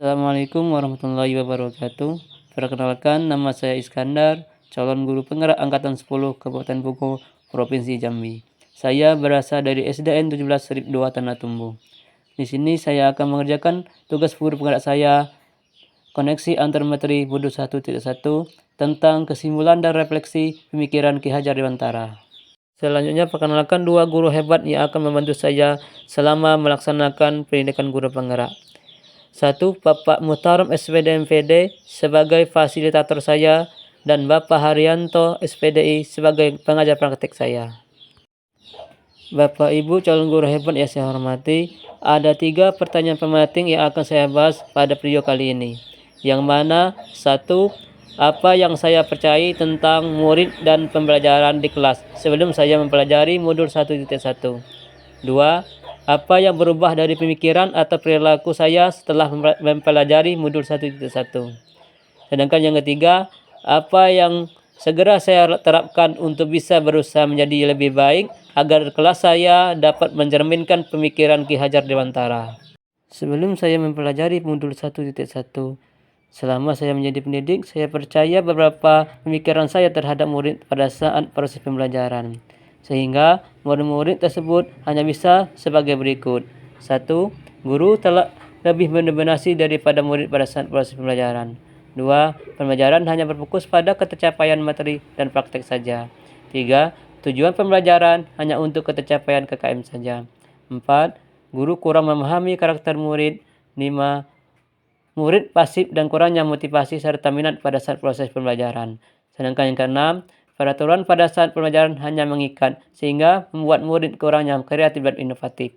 Assalamualaikum warahmatullahi wabarakatuh. Perkenalkan, nama saya Iskandar, calon guru penggerak angkatan 10 Kabupaten Bogor, Provinsi Jambi. Saya berasal dari SDN 17-2 Tanah Tumbu. Di sini saya akan mengerjakan tugas guru penggerak saya, koneksi antar materi modul 1.1 tentang kesimpulan dan refleksi pemikiran Ki Hajar Dewantara. Selanjutnya, perkenalkan dua guru hebat yang akan membantu saya selama melaksanakan pendidikan guru penggerak. Satu, Bapak Muhtarom SPD MPD sebagai fasilitator saya dan Bapak Haryanto SPDI sebagai pengajar praktek saya. Bapak Ibu calon guru hebat yang saya hormati, ada 3 pertanyaan penting yang akan saya bahas pada video kali ini. Yang mana, 1. Apa yang saya percayai tentang murid dan pembelajaran di kelas sebelum saya mempelajari modul 1.1. 2. Apa yang berubah dari pemikiran atau perilaku saya setelah mempelajari modul 1.1. Sedangkan yang ketiga, apa yang segera saya terapkan untuk bisa berusaha menjadi lebih baik agar kelas saya dapat mencerminkan pemikiran Ki Hajar Dewantara. Sebelum saya mempelajari modul 1.1, selama saya menjadi pendidik, saya percaya beberapa pemikiran saya terhadap murid pada saat proses pembelajaran. Sehingga murid-murid tersebut hanya bisa sebagai berikut. 1. Guru telah lebih mendominasi daripada murid pada saat proses pembelajaran. 2. Pembelajaran hanya berfokus pada ketercapaian materi dan praktek saja. 3. Tujuan pembelajaran hanya untuk ketercapaian KKM saja. 4. Guru kurang memahami karakter murid. 5. Murid pasif dan kurangnya motivasi serta minat pada saat proses pembelajaran. Sedangkan yang keenam, peraturan pada saat pembelajaran hanya mengikat, sehingga membuat murid kurangnya kreatif dan inovatif.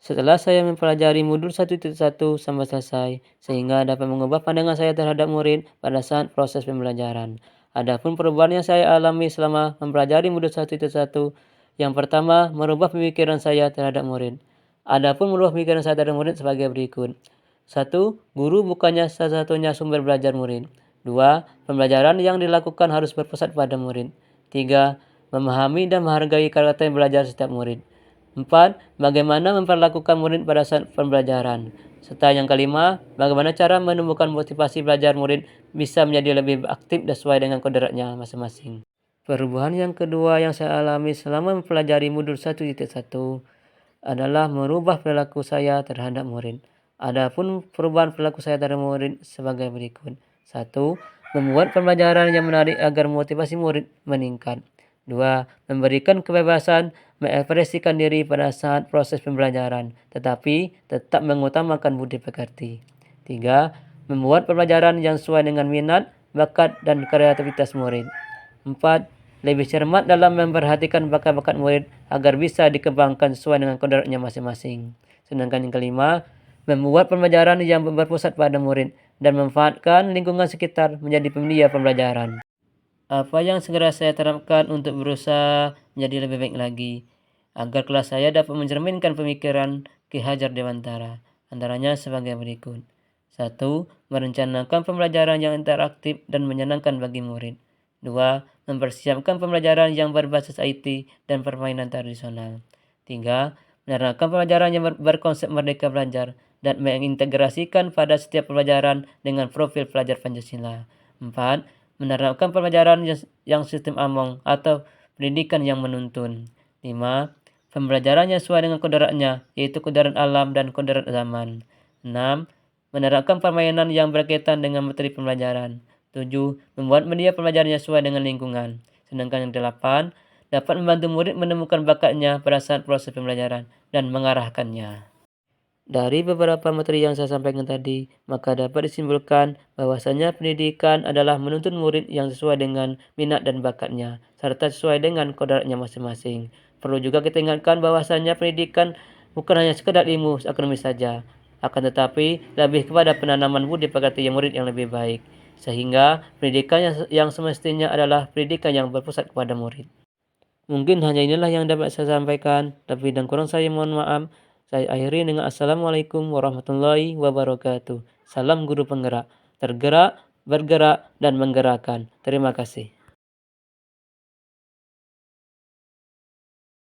Setelah saya mempelajari modul 1.1 sampai selesai, sehingga dapat mengubah pandangan saya terhadap murid pada saat proses pembelajaran. Adapun perubahan yang saya alami selama mempelajari modul 1.1, yang pertama, merubah pemikiran saya terhadap murid. Adapun merubah pemikiran saya terhadap murid sebagai berikut. 1. Guru bukannya satu-satunya sumber belajar murid. 2. Pembelajaran yang dilakukan harus berpusat pada murid. 3. Memahami dan menghargai karakter belajar setiap murid. 4. Bagaimana memperlakukan murid pada saat pembelajaran. Serta yang kelima, bagaimana cara menumbuhkan motivasi belajar murid bisa menjadi lebih aktif dan sesuai dengan kodratnya masing-masing. Perubahan yang kedua yang saya alami selama mempelajari modul 1.1 adalah merubah perilaku saya terhadap murid. Adapun perubahan perilaku saya terhadap murid sebagai berikut. 1. Membuat pembelajaran yang menarik agar motivasi murid meningkat. 2. Memberikan kebebasan mengekspresikan diri pada saat proses pembelajaran, tetapi tetap mengutamakan budi pekerti. 3. Membuat pembelajaran yang sesuai dengan minat, bakat, dan kreativitas murid. 4. Lebih cermat dalam memperhatikan bakat-bakat murid agar bisa dikembangkan sesuai dengan kodratnya masing-masing. Sedangkan yang kelima, membuat pembelajaran yang berpusat pada murid dan memanfaatkan lingkungan sekitar menjadi penyedia pembelajaran. Apa yang segera saya terapkan untuk berusaha menjadi lebih baik lagi agar kelas saya dapat mencerminkan pemikiran Ki Hajar Dewantara, antaranya sebagai berikut. 1. Merencanakan pembelajaran yang interaktif dan menyenangkan bagi murid. 2. Mempersiapkan pembelajaran yang berbasis IT dan permainan tradisional. 3. Menerapkan pembelajaran yang berkonsep merdeka belajar dan mengintegrasikan pada setiap pembelajaran dengan profil pelajar Pancasila. 4. Menerapkan pembelajaran yang sistem AMONG atau pendidikan yang menuntun. 5. Pembelajaran yang sesuai dengan kodratnya, yaitu kodrat alam dan kodrat zaman. 6. Menerapkan permainan yang berkaitan dengan materi pembelajaran. 7. Membuat media pembelajaran yang sesuai dengan lingkungan. Sedangkan yang 8. Dapat membantu murid menemukan bakatnya pada saat proses pembelajaran dan mengarahkannya. Dari beberapa materi yang saya sampaikan tadi, maka dapat disimpulkan bahwasanya pendidikan adalah menuntun murid yang sesuai dengan minat dan bakatnya, serta sesuai dengan kodratnya masing-masing. Perlu juga kita ingatkan bahwasanya pendidikan bukan hanya sekedar ilmu akademis saja, akan tetapi lebih kepada penanaman budi pekerti murid yang lebih baik. Sehingga pendidikan yang semestinya adalah pendidikan yang berpusat kepada murid. Mungkin hanya inilah yang dapat saya sampaikan, lebih dan kurang saya mohon maaf. Saya akhiri dengan Assalamualaikum warahmatullahi wabarakatuh. Salam guru penggerak, tergerak, bergerak, dan menggerakkan. Terima kasih.